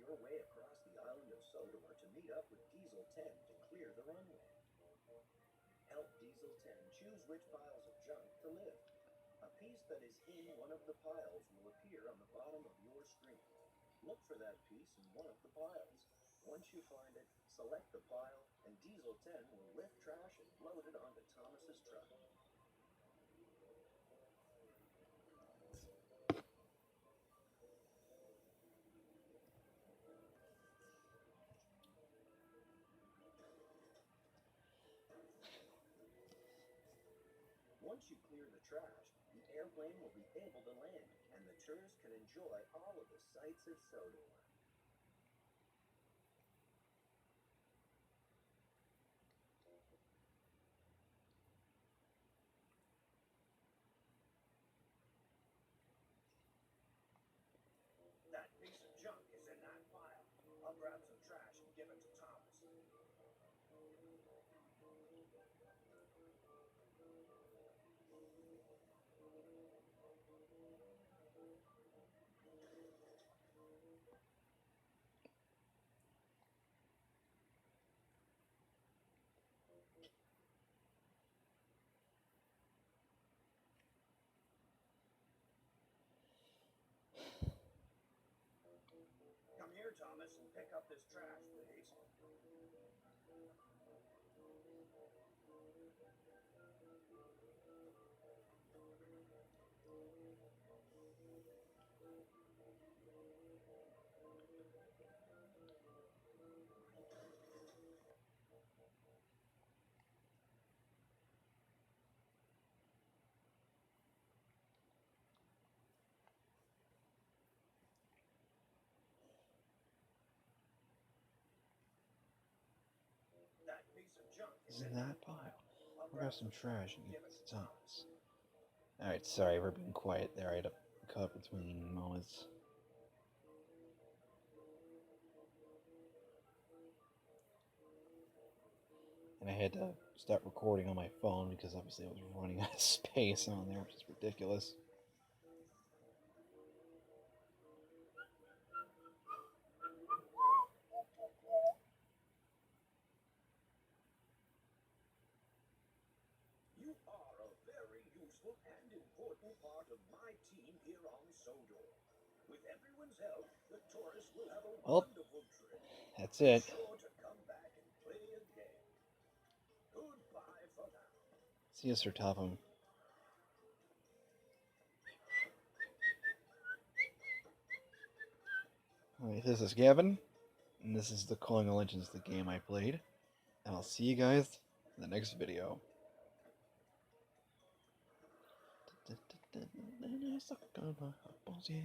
your way across the island of Sodor to meet up with Diesel 10 to clear the runway. Help Diesel 10 choose which piles of junk to lift. A piece that is in one of the piles will appear on the bottom of your screen. Look for that piece in one of the piles. Once you find it, select the pile, and Diesel 10 will lift trash and load it onto Thomas's truck. Once you clear the trash, the airplane will be able to land, and the tourists can enjoy all of the sights of Sodor. That piece of junk is in that pile. I'll grab some trash and give it to Thomas. Come here, Thomas, and pick up this trash, please. That piece of junk is in that pile. I'll grab some trash and give it to Thomas. Alright, sorry, we're being quiet there. I had to cut between moments. And I had to start recording on my phone because obviously I was running out of space on there, which is ridiculous. You are a very useful and important part of my team here on Sodor. With everyone's help, the tourists will have a wonderful trip. That's it. Be sure to come back and play again. Goodbye for now. See you, Sir Topham. Alright, this is Gavin, and this is the Calling of Legends, the game I played. And I'll see you guys in the next video. Yeah.